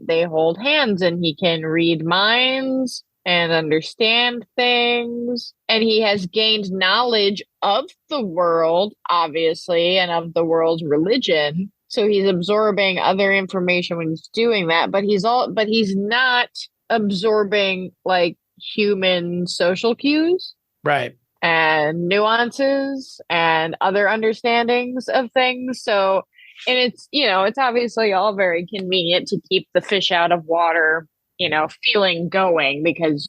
they hold hands and he can read minds and understand things, and he has gained knowledge of the world, obviously, and of the world's religion. So he's absorbing other information when he's doing that, but he's not absorbing like human social cues. Right. And nuances and other understandings of things. So, and it's obviously all very convenient to keep the fish out of water, feeling going because,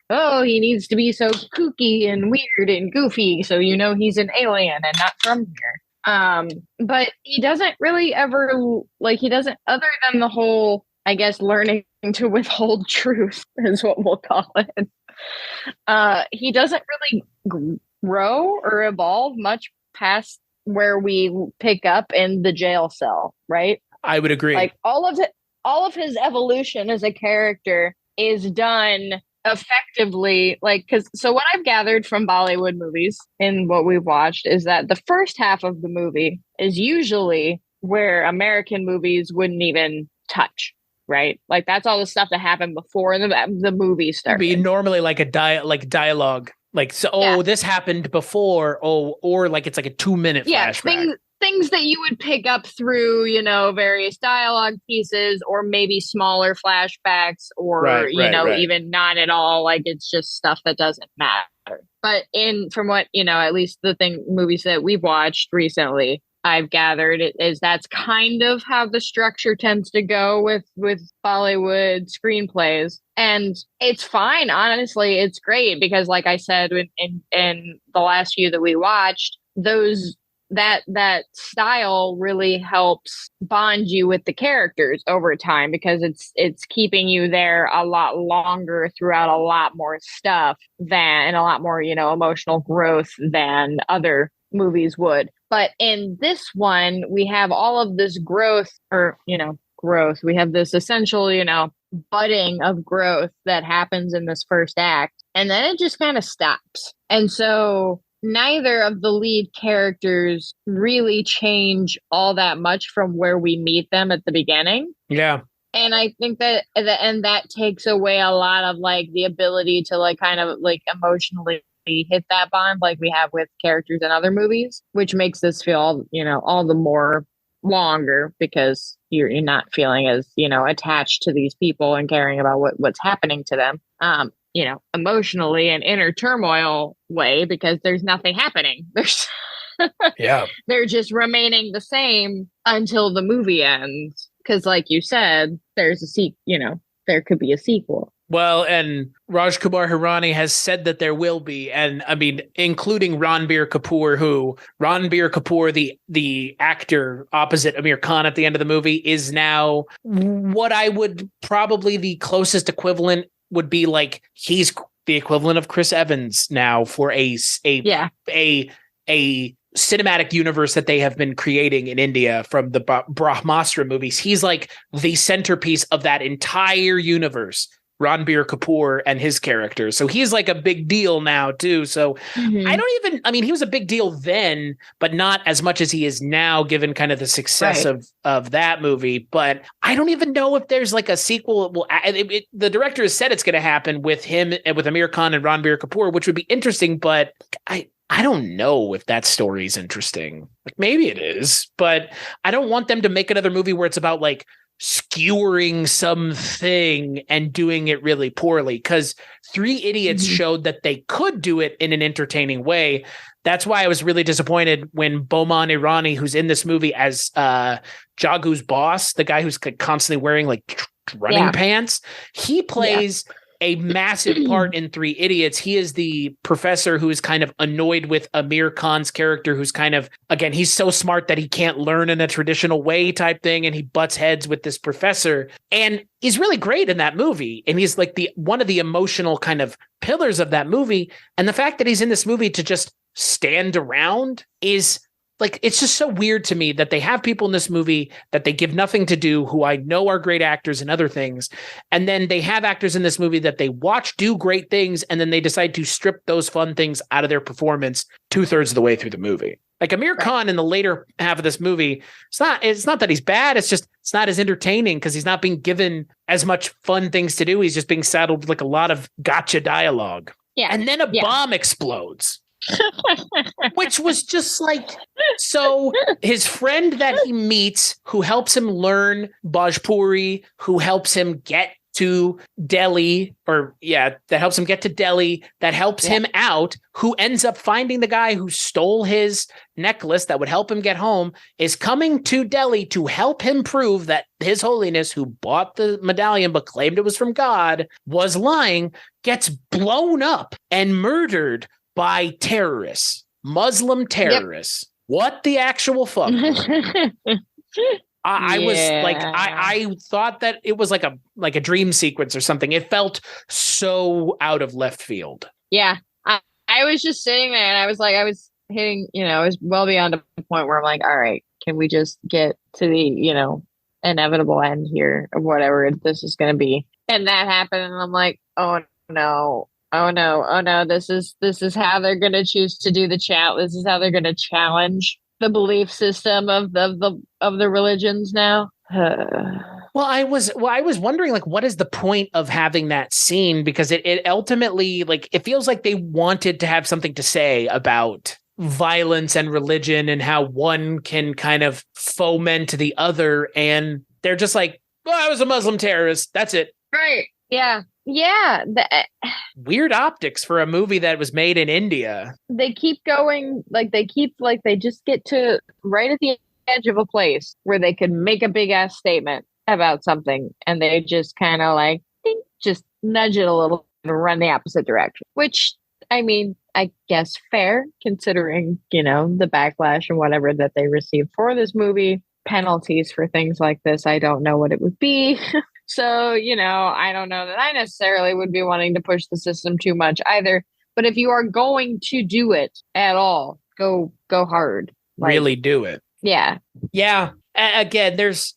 he needs to be so kooky and weird and goofy. So, he's an alien and not from here. But he doesn't really ever, other than the whole, I guess, learning to withhold truth is what we'll call it. He doesn't really grow or evolve much past where we pick up in the jail cell, right? I would agree. Like all of his evolution as a character is done effectively, so what I've gathered from Bollywood movies and what we've watched is that the first half of the movie is usually where American movies wouldn't even touch. Right, like that's all the stuff that happened before the movie started. Be normally like a dialogue, like this happened before, or like it's like a 2-minute flashback. Things that you would pick up through, various dialogue pieces, or maybe smaller flashbacks, or even not at all. Like it's just stuff that doesn't matter. But from what at least movies that we've watched recently, I've gathered is that's kind of how the structure tends to go with Bollywood screenplays. And it's fine. Honestly, it's great because like I said, in the last few that we watched, that style really helps bond you with the characters over time because it's keeping you there a lot longer throughout a lot more stuff and a lot more, emotional growth than other movies would. But in this one, we have all of this growth. We have this essential, budding of growth that happens in this first act. And then it just kind of stops. And so neither of the lead characters really change all that much from where we meet them at the beginning. Yeah. And I think that takes away a lot of like the ability to like kind of like emotionally hit that bond like we have with characters in other movies, which makes this feel, all the more longer because you're not feeling as, attached to these people and caring about what's happening to them, emotionally and inner turmoil way because there's nothing happening. Yeah. They're just remaining the same until the movie ends. Because, like you said, there's there could be a sequel. Well, and Rajkumar Hirani has said that there will be, and I mean, including Ranbir Kapoor, the actor opposite Aamir Khan at the end of the movie, is now what I would probably the closest equivalent would be like he's the equivalent of Chris Evans now for a cinematic universe that they have been creating in India from the Brahmastra movies. He's like the centerpiece of that entire universe. Ranbir Kapoor and his character. So he's like a big deal now too. So I mean, he was a big deal then, but not as much as he is now, given kind of the success of that movie. But I don't even know if there's like a sequel. Well, the director has said it's going to happen with him and with Aamir Khan and Ranbir Kapoor, which would be interesting, but I don't know if that story is interesting. Like maybe it is, but I don't want them to make another movie where it's about like skewering something and doing it really poorly, because Three Idiots showed that they could do it in an entertaining way. That's why I was really disappointed when Boman Irani, who's in this movie as Jagu's boss, the guy who's constantly wearing like running pants, he plays a massive part in Three Idiots. He is the professor who is kind of annoyed with Aamir Khan's character, who's kind of, again, he's so smart that he can't learn in a traditional way type thing, and he butts heads with this professor. And he's really great in that movie. And he's like one of the emotional kind of pillars of that movie. And the fact that he's in this movie to just stand around is like, it's just so weird to me that they have people in this movie that they give nothing to do, who I know are great actors and other things. And then they have actors in this movie that they watch do great things, and then they decide to strip those fun things out of their performance 2/3 of the way through the movie. Like Aamir Khan in the later half of this movie, it's not that he's bad. It's just, it's not as entertaining because he's not being given as much fun things to do. He's just being saddled with like a lot of gotcha dialogue. Yeah. And then a bomb explodes. Which was just like, so his friend that he meets, who helps him learn Bhojpuri, who helps him get to Delhi, that helps him out, who ends up finding the guy who stole his necklace that would help him get home, is coming to Delhi to help him prove that His Holiness, who bought the medallion but claimed it was from God, was lying, gets blown up and murdered by terrorists, Muslim terrorists. Yep. What the actual fuck? I was like, I thought that it was like a dream sequence or something. It felt so out of left field. Yeah. I was just sitting there and I was hitting, I was well beyond the point where I'm like, all right, can we just get to the, inevitable end here of whatever this is going to be? And that happened. And I'm like, oh no. This is how they're going to choose to do the chat. This is how they're going to challenge the belief system of the religions now. Well, I was wondering, like, what is the point of having that scene? Because it ultimately, like, it feels like they wanted to have something to say about violence and religion and how one can kind of foment the other. And they're just like, well, I was a Muslim terrorist. That's it. Right. Yeah. Yeah. Weird optics for a movie that was made in India. They keep going, they just get to right at the edge of a place where they could make a big ass statement about something, and they just kind of just nudge it a little and run the opposite direction, which, I mean, I guess fair considering, the backlash and whatever that they received for this movie. Penalties for things like this, I don't know what it would be. So, I don't know that I necessarily would be wanting to push the system too much either. But if you are going to do it at all, go hard. Really do it. Yeah. Yeah. Again, there's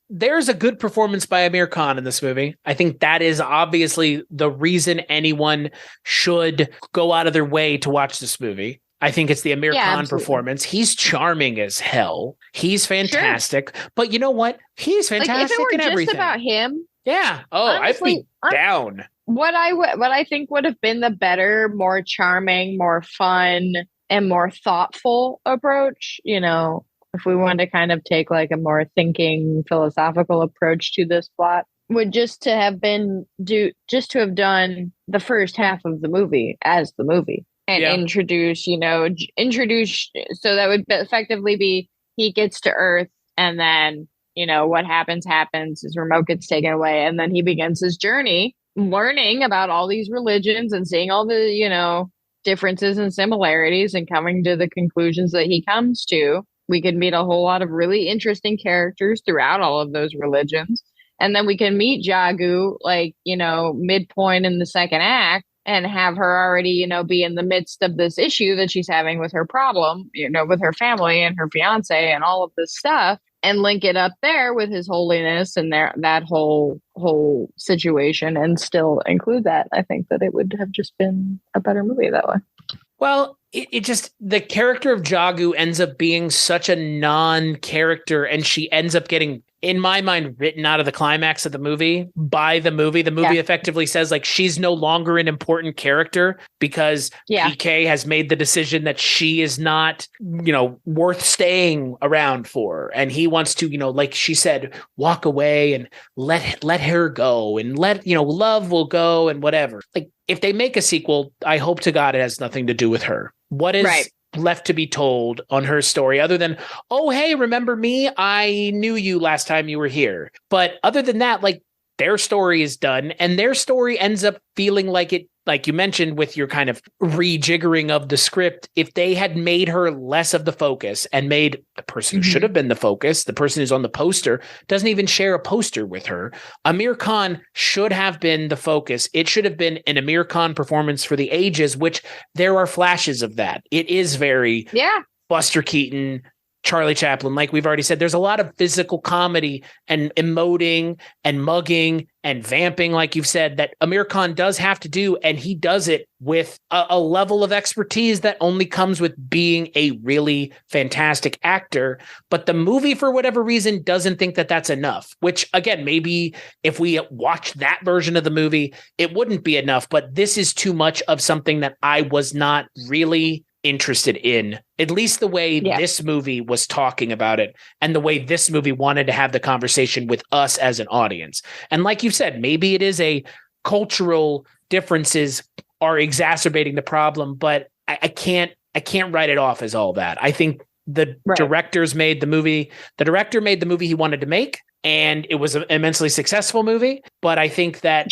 a good performance by Aamir Khan in this movie. I think that is obviously the reason anyone should go out of their way to watch this movie. I think it's the Aamir Khan absolutely. Performance. He's charming as hell. He's fantastic. Sure. But you know what? He's fantastic in everything. If it were just about him. Yeah. Oh, honestly, I'd be down. What I think would have been the better, more charming, more fun, and more thoughtful approach, if we wanted to kind of take like a more thinking, philosophical approach to this plot, would just to have done the first half of the movie as the movie. and introduce so that would effectively be he gets to Earth, and then what happens, his remote gets taken away, and then he begins his journey learning about all these religions and seeing all the differences and similarities and coming to the conclusions that he comes to. We could meet a whole lot of really interesting characters throughout all of those religions, and then we can meet Jagu midpoint in the second act and have her already be in the midst of this issue that she's having with her problem with her family and her fiance and all of this stuff, and link it up there with his holiness and that whole situation, and still include that. I think that it would have just been a better movie that way. Well, it just, the character of Jagu ends up being such a non-character, and she ends up getting, in my mind, written out of the climax of the movie by the movie. The movie effectively says, like, she's no longer an important character because PK has made the decision that she is not, worth staying around for. And he wants to, like she said, walk away and let her go, and love will go and whatever. Like, if they make a sequel, I hope to God it has nothing to do with her. What is left to be told on her story other than, oh, hey, remember me? I knew you last time you were here. But other than that, like, their story is done, and their story ends up feeling like it, like you mentioned with your kind of rejiggering of the script. If they had made her less of the focus and made the person who should have been the focus, the person who's on the poster, doesn't even share a poster with her. Aamir Khan should have been the focus. It should have been an Aamir Khan performance for the ages, which there are flashes of that. It is very Buster Keaton, Charlie Chaplin. Like we've already said, there's a lot of physical comedy and emoting and mugging and vamping, like you've said, that Aamir Khan does have to do. And he does it with a level of expertise that only comes with being a really fantastic actor. But the movie, for whatever reason, doesn't think that that's enough, which, again, maybe if we watch that version of the movie, it wouldn't be enough. But this is too much of something that I was not really interested in, at least the way this movie was talking about it and the way this movie wanted to have the conversation with us as an audience. And like you said, maybe it is a cultural differences are exacerbating the problem, but I can't write it off as all that. I think the director made the movie he wanted to make, and it was an immensely successful movie. But I think that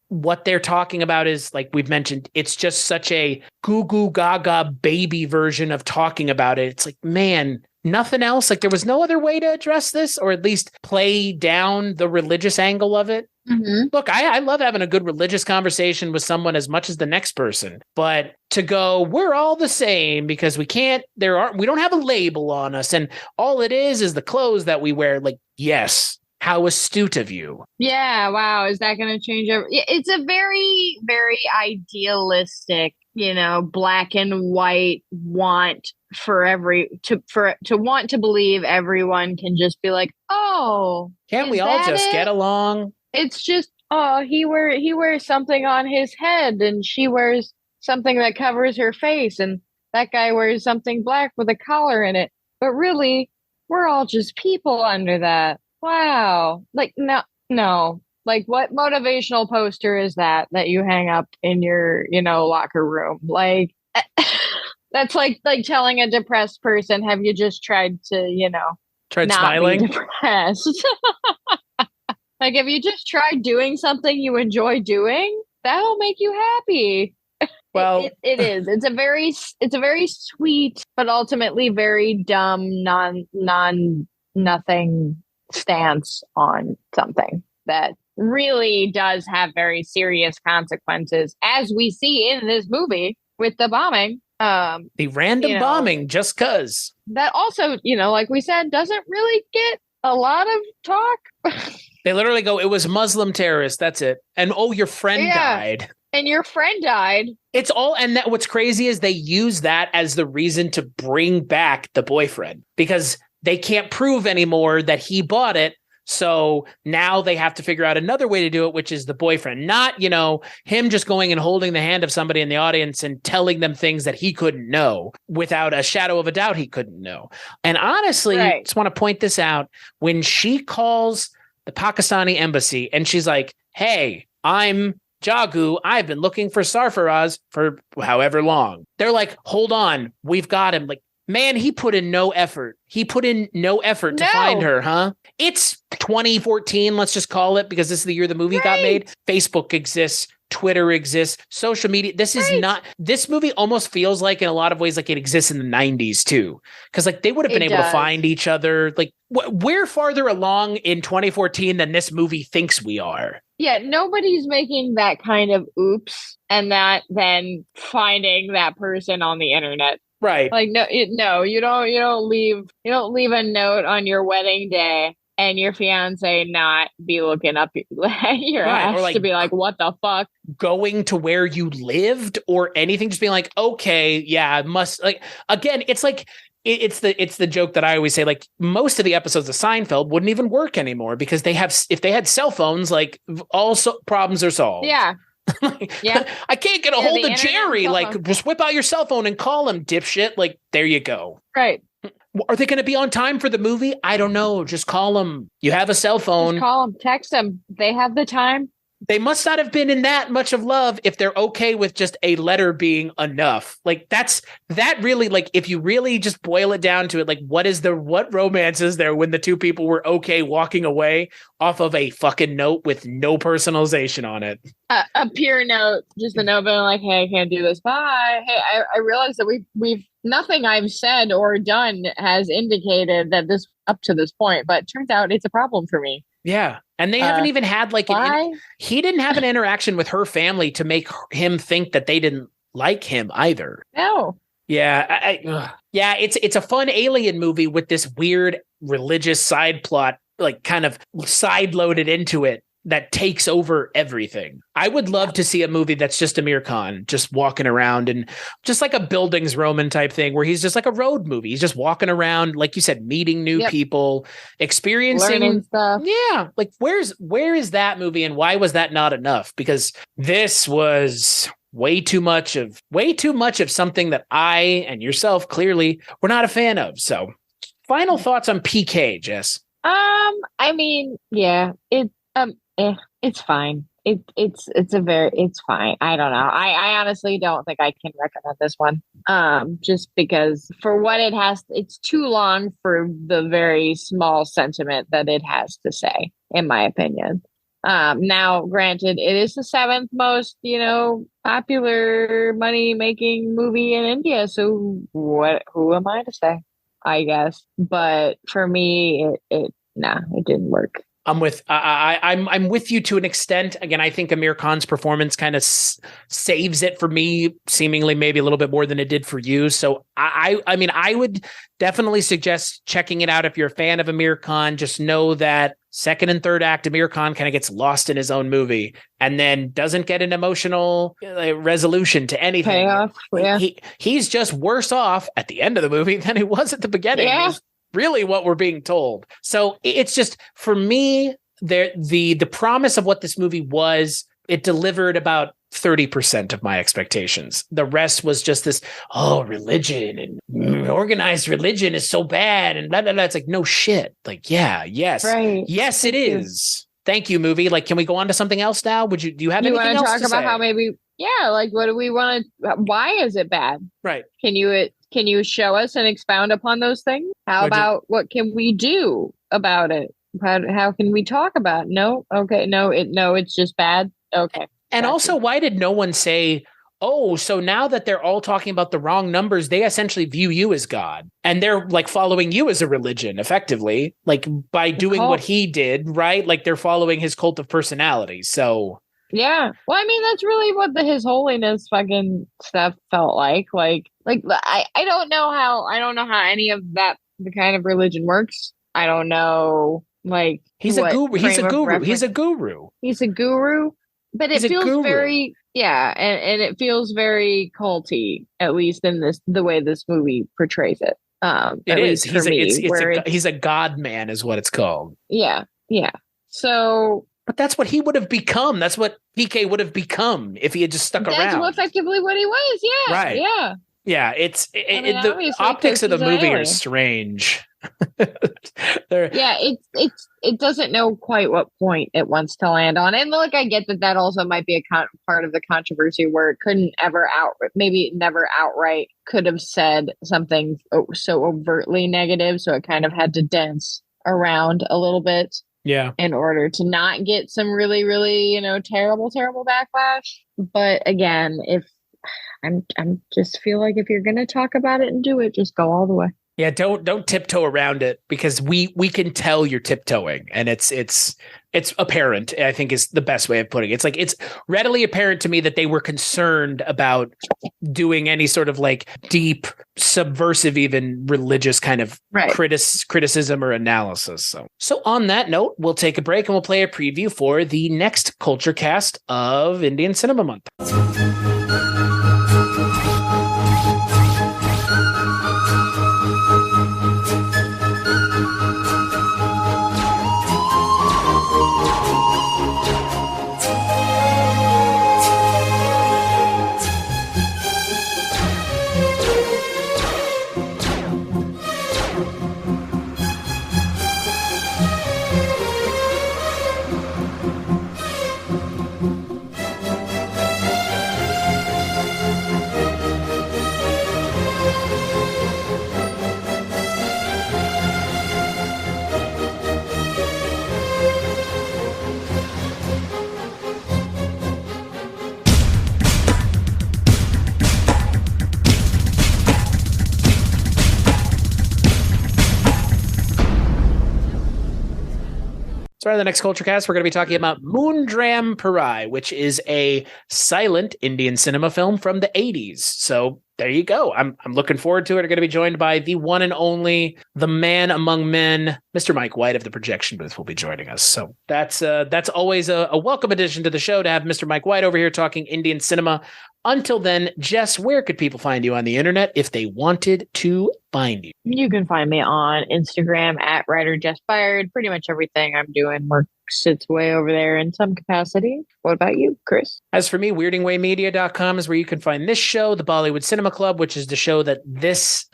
what they're talking about is, like we've mentioned, it's just such a goo goo gaga baby version of talking about it. It's like, man, nothing else. Like, there was no other way to address this, or at least play down the religious angle of it. Look, I love having a good religious conversation with someone as much as the next person, but to go, we're all the same because we don't have a label on us, and all it is the clothes that we wear. Like, yes. How astute of you. Yeah, wow. Is that going to change? It's a very, very idealistic, black and white want to want to believe everyone can just be like, oh, can't we all just get along? It's just, oh, he wears something on his head, and she wears something that covers her face, and that guy wears something black with a collar in it. But really, we're all just people under that. Wow. Like, no. Like, what motivational poster is that you hang up in your, locker room? Like, that's like telling a depressed person, have you just tried to, not smiling? Be depressed? Like, have you just tried doing something you enjoy doing? That'll make you happy. Well, it is. It's a very sweet, but ultimately very dumb, nothing stance on something that really does have very serious consequences, as we see in this movie with the bombing. The random bombing, just cause. That also, like we said, doesn't really get a lot of talk. They literally go, it was Muslim terrorists, that's it. And oh, your friend died. And your friend died. It's all, and that what's crazy is they use that as the reason to bring back the boyfriend, because they can't prove anymore that he bought it. So now they have to figure out another way to do it, which is the boyfriend, not, him just going and holding the hand of somebody in the audience and telling them things that he couldn't know. Without a shadow of a doubt, he couldn't know. And honestly, I just want to point this out. When she calls the Pakistani embassy and she's like, hey, I'm Jagu, I've been looking for Sarfaraz for however long. They're like, hold on, we've got him. Like, man, he put in no effort. He put in no effort to find her, huh? It's 2014, let's just call it, because this is the year the movie got made. Facebook exists. Twitter exists, social media. This is not, this movie almost feels like in a lot of ways like it exists in the 90s too. Because like they would have been able to find each other. Like we're farther along in 2014 than this movie thinks we are. Yeah, nobody's making that kind of oops and that then finding that person on the internet. Right. Like you don't leave a note on your wedding day and your fiance not be looking up your ass like, to be like, what the fuck? Going to where you lived or anything, just being like, okay, yeah, I must, like, again, it's like, it's the joke that I always say, like, most of the episodes of Seinfeld wouldn't even work anymore because if they had cell phones, like, all problems are solved. Yeah. Yeah. I can't get a hold of Jerry. Like, just whip out your cell phone and call him, dipshit. Like, there you go. Right. Are they going to be on time for the movie? I don't know. Just call them. You have a cell phone. Just call them. Text them. They have the time. They must not have been in that much of love if they're okay with just a letter being enough. Like that really, like, if you really just boil it down to it, like what romance is there when the two people were okay walking away off of a fucking note with no personalization on it? A pure note, just a note being like, hey, I can't do this. Bye. Hey, I realize that we've nothing I've said or done has indicated that this up to this point, but it turns out it's a problem for me. Yeah. And they haven't even had like he didn't have an interaction with her family to make him think that they didn't like him either. No. Yeah. Yeah. It's a fun alien movie with this weird religious side plot, like kind of side loaded into it that takes over everything. I would love to see a movie that's just Aamir Khan just walking around and just like a Buildings Roman type thing where he's just like a road movie. He's just walking around, like you said, meeting new people, experiencing learning stuff. Yeah. Like where is that movie and why was that not enough? Because this was way too much of something that I and yourself clearly were not a fan of. So final thoughts on PK, Jess. I mean, yeah, it's fine. It's fine. I don't know. I honestly don't think I can recommend this one. Just because for what it has, it's too long for the very small sentiment that it has to say, in my opinion. Now, granted, it is the 7th most, popular money-making movie in India. So who am I to say? I guess. But for me, it didn't work. I'm with you to an extent. Again, I think Aamir Khan's performance kind of saves it for me, seemingly maybe a little bit more than it did for you. So I mean, I would definitely suggest checking it out if you're a fan of Aamir Khan. Just know that second and third act, Aamir Khan kind of gets lost in his own movie and then doesn't get an emotional resolution to anything. Payoff, yeah. He's just worse off at the end of the movie than he was at the beginning. Yeah. Really what we're being told. So it's just, for me, the promise of what this movie was, it delivered about 30% of my expectations. The rest was just this, religion and organized religion is so bad and blah, blah, blah. It's like, no shit. Like, yes. Right. Yes, it is. Thank you, movie. Like, can we go on to something else now? Do you have anything else to say? You want to talk about how maybe, like, what do we want to, why is it bad? Right. Can you show us and expound upon those things? How about what can we do about it? How can we talk about it? No? Okay. No, it's just bad. Okay. And also, why did no one say, oh, so now that they're all talking about the wrong numbers, they essentially view you as God and they're like following you as a religion effectively, like by doing what he did, right? Like they're following his cult of personality. So yeah. Well, I mean, that's really what His Holiness fucking stuff felt like. Like I don't know how any of that, the kind of religion works. I don't know. Like he's a guru. He's a guru. But it feels very, and it feels very culty, at least in the way this movie portrays it. It is. He's a god man, is what it's called. Yeah. So. But that's what he would have become. That's what PK would have become if he had just stuck around. That's effectively what he was. Yeah. Right. Yeah. Yeah. The optics of the movie are strange. It's it doesn't know quite what point it wants to land on. And look, I get that also might be a part of the controversy where it couldn't ever maybe it never outright could have said something so overtly negative. So it kind of had to dance around a little bit. Yeah. In order to not get some really, really, terrible, terrible backlash. But again, if I'm just feel like if you're going to talk about it and do it, just go all the way. Yeah, don't tiptoe around it, because we can tell you're tiptoeing, and it's apparent, I think, is the best way of putting it. It's like it's readily apparent to me that they were concerned about doing any sort of like deep, subversive, even religious kind of criticism or analysis. So on that note, we'll take a break and we'll play a preview for the next Culture Cast of Indian Cinema Month. So in the next Culture Cast, we're going to be talking about Moondram Pirai, which is a silent Indian cinema film from the 80s. So there you go. I'm looking forward to it. We're going to be joined by the one and only, the man among men, Mr. Mike White of the Projection Booth will be joining us. So that's always a welcome addition to the show to have Mr. Mike White over here talking Indian cinema. Until then, Jess, where could people find you on the internet if they wanted to find you? You can find me on Instagram at writer Jess Byard. Pretty much everything I'm doing works its way over there in some capacity. What about you, Chris? As for me, weirdingwaymedia.com is where you can find this show, the Bollywood Cinema Club, which is the show that this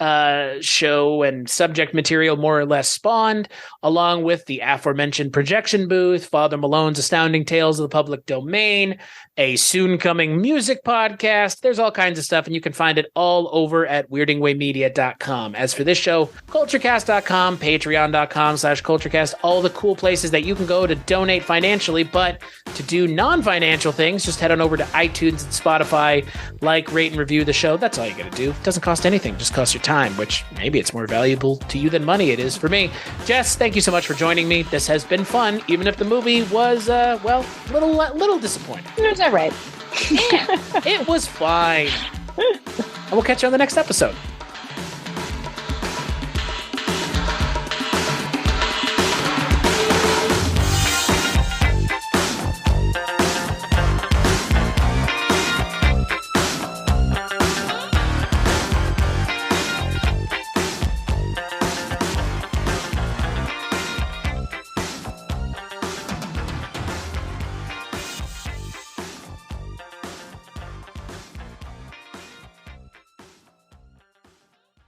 show and subject material more or less spawned, along with the aforementioned Projection Booth, Father Malone's Astounding Tales of the Public Domain, a soon-coming music podcast. There's all kinds of stuff, and you can find it all over at weirdingwaymedia.com. As for this show, culturecast.com, patreon.com/culturecast, all the cool places that you can go to donate financially, but to do non-financial things, just head on over to iTunes and Spotify, like, rate, and review the show. That's all you got to do. It doesn't cost anything, just costs your time, which maybe it's more valuable to you than money it is for me. Jess, thank you so much for joining me. This has been fun, even if the movie was, little disappointing. It was all right. It was fine. And we'll catch you on the next episode.